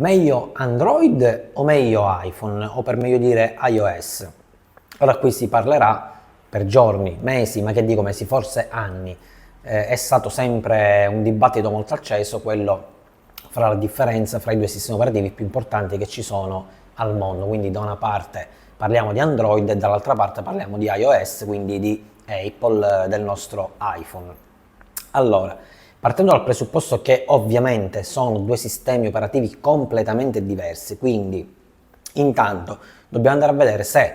Meglio Android o meglio iPhone, o per meglio dire iOS? Ora qui si parlerà per giorni, mesi, ma che dico mesi, forse anni. È stato sempre un dibattito molto acceso quello fra la differenza fra i due sistemi operativi più importanti che ci sono al mondo. Quindi da una parte parliamo di Android e dall'altra parte parliamo di iOS, quindi di Apple, del nostro iPhone. Allora, partendo dal presupposto che ovviamente sono due sistemi operativi completamente diversi, quindi intanto dobbiamo andare a vedere se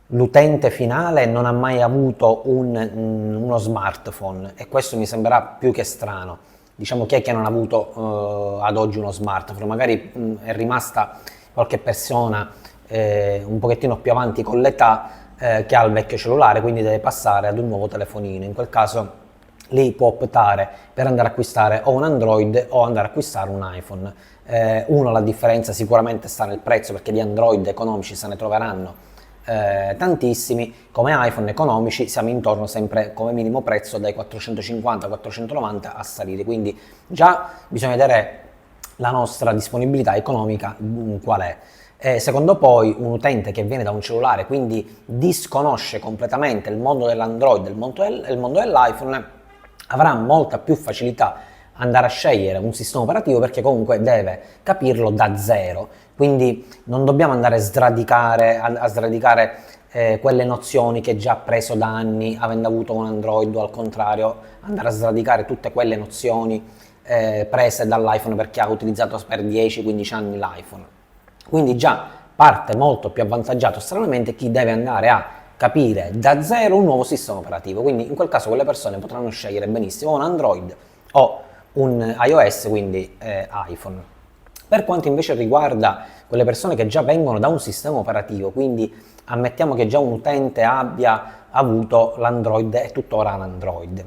l'utente finale non ha mai avuto uno smartphone, e questo mi sembrerà più che strano. Diciamo, chi è che non ha avuto ad oggi uno smartphone? Magari è rimasta qualche persona un pochettino più avanti con l'età, che ha il vecchio cellulare, quindi deve passare ad un nuovo telefonino. In quel caso lì può optare per andare a acquistare o un Android o andare a acquistare un iPhone. La differenza sicuramente sta nel prezzo, perché di Android economici se ne troveranno tantissimi. Come iPhone economici siamo intorno sempre come minimo prezzo dai 450-490 a salire, quindi già bisogna vedere la nostra disponibilità economica qual è. Secondo poi un utente che viene da un cellulare, quindi disconosce completamente il mondo dell'Android e il mondo dell'iPhone, avrà molta più facilità andare a scegliere un sistema operativo, perché comunque deve capirlo da zero. Quindi non dobbiamo andare a sradicare quelle nozioni che già ha preso da anni avendo avuto un Android, o al contrario andare a sradicare tutte quelle nozioni prese dall'iPhone per chi ha utilizzato per 10-15 anni l'iPhone. Quindi già parte molto più avvantaggiato stranamente chi deve andare a capire da zero un nuovo sistema operativo. Quindi in quel caso quelle persone potranno scegliere benissimo un Android o un iOS, quindi iPhone. Per quanto invece riguarda quelle persone che già vengono da un sistema operativo, quindi ammettiamo che già un utente abbia avuto l'Android e tuttora ha l'Android,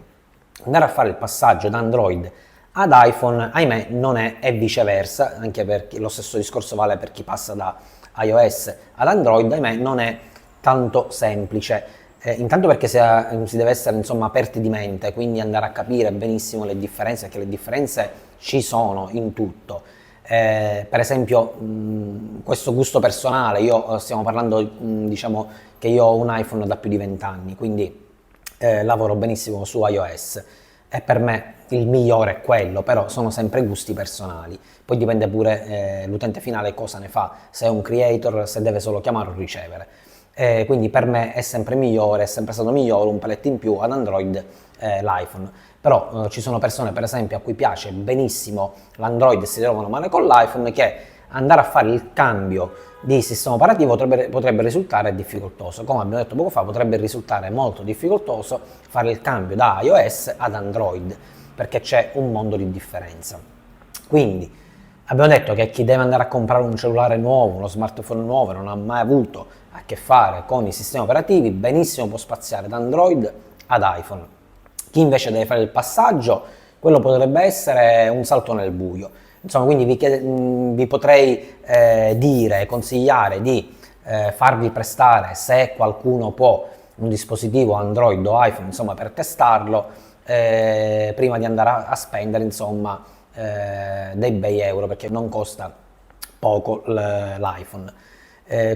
andare a fare il passaggio da Android ad iPhone, ahimè, non è, e viceversa, anche perché lo stesso discorso vale per chi passa da iOS ad Android, ahimè, non è tanto semplice. Intanto perché si deve essere insomma aperti di mente, quindi andare a capire benissimo le differenze, perché le differenze ci sono in tutto. Per esempio, questo gusto personale, stiamo parlando, diciamo che io ho un iPhone da più di 20 anni, quindi lavoro benissimo su iOS e per me il migliore è quello, però sono sempre gusti personali. Poi dipende pure l'utente finale cosa ne fa, se è un creator, se deve solo chiamare o ricevere. Quindi per me è sempre migliore, è sempre stato migliore un paletto in più ad Android l'iPhone. Però ci sono persone, per esempio, a cui piace benissimo l'Android e si trovano male con l'iPhone, che andare a fare il cambio di sistema operativo potrebbe risultare difficoltoso. Come abbiamo detto poco fa, potrebbe risultare molto difficoltoso fare il cambio da iOS ad Android, perché c'è un mondo di differenza. Quindi abbiamo detto che chi deve andare a comprare un cellulare nuovo, uno smartphone nuovo, non ha mai avuto a che fare con i sistemi operativi, benissimo può spaziare da Android ad iPhone. Chi invece deve fare il passaggio, quello potrebbe essere un salto nel buio. Insomma, quindi vi potrei consigliare di farvi prestare, se qualcuno può, un dispositivo Android o iPhone, insomma, per testarlo, prima di andare a spendere, insomma, dei bei euro, perché non costa poco l'iPhone.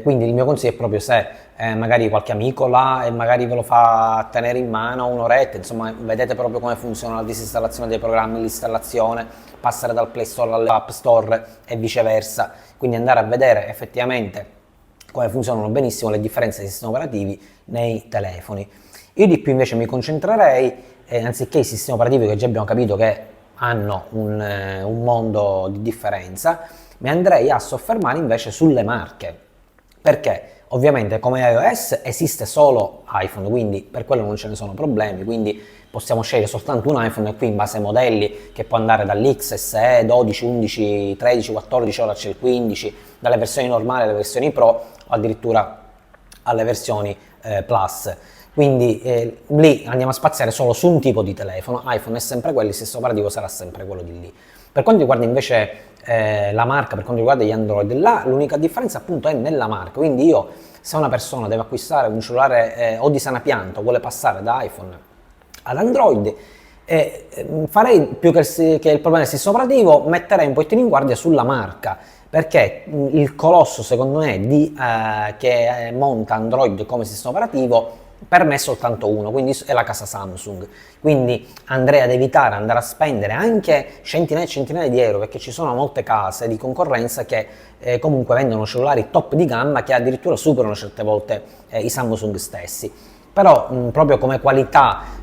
Quindi il mio consiglio è proprio, se magari qualche amico l'ha e magari ve lo fa tenere in mano un'oretta, insomma vedete proprio come funziona la disinstallazione dei programmi, l'installazione, passare dal Play Store all'App Store e viceversa, quindi andare a vedere effettivamente come funzionano benissimo le differenze dei sistemi operativi nei telefoni. Io di più invece mi concentrerei, anziché i sistemi operativi che già abbiamo capito che hanno un mondo di differenza, mi andrei a soffermare invece sulle marche. Perché ovviamente come iOS esiste solo iPhone, quindi per quello non ce ne sono problemi, quindi possiamo scegliere soltanto un iPhone, e qui in base ai modelli, che può andare dall'XSE 12, 11, 13, 14, ora c'è il 15, dalle versioni normali alle versioni Pro o addirittura alle versioni Plus. Quindi lì andiamo a spaziare solo su un tipo di telefono, iPhone è sempre quello, il sistema operativo sarà sempre quello di lì. Per quanto riguarda invece la marca, per quanto riguarda gli Android, là l'unica differenza appunto è nella marca, quindi io, se una persona deve acquistare un cellulare o di sana pianta o vuole passare da iPhone ad Android, farei più che il problema del sistema operativo, metterei un pochettino in guardia sulla marca, perché il colosso secondo me che monta Android come sistema operativo per me è soltanto uno, quindi è la casa Samsung. Quindi andrei ad evitare, andare a spendere anche centinaia e centinaia di euro, perché ci sono molte case di concorrenza che comunque vendono cellulari top di gamma che addirittura superano certe volte i Samsung stessi. Però proprio come qualità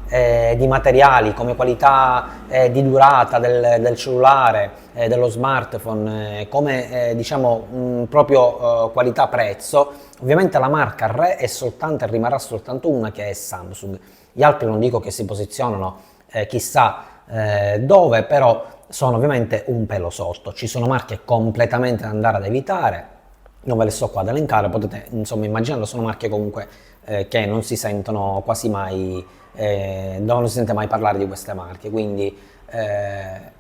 di materiali, come qualità di durata del cellulare, dello smartphone, come diciamo proprio qualità prezzo, ovviamente la marca re è soltanto e rimarrà soltanto una, che è Samsung. Gli altri non dico che si posizionano chissà dove, però sono ovviamente un pelo sotto. Ci sono marche completamente da andare ad evitare, non ve le sto qua ad elencare, potete insomma immaginarlo, sono marche comunque che non si sentono quasi mai, non si sente mai parlare di queste marche, quindi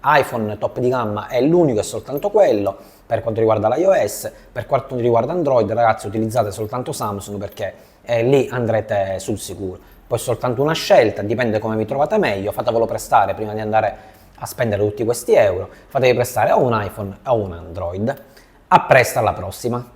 iPhone top di gamma è l'unico e soltanto quello. Per quanto riguarda l'iOS, per quanto riguarda Android, ragazzi, utilizzate soltanto Samsung, perché lì andrete sul sicuro. Poi è soltanto una scelta, dipende come vi trovate meglio, fatevelo prestare prima di andare a spendere tutti questi euro, fatevi prestare o un iPhone o un Android. A presto, alla prossima!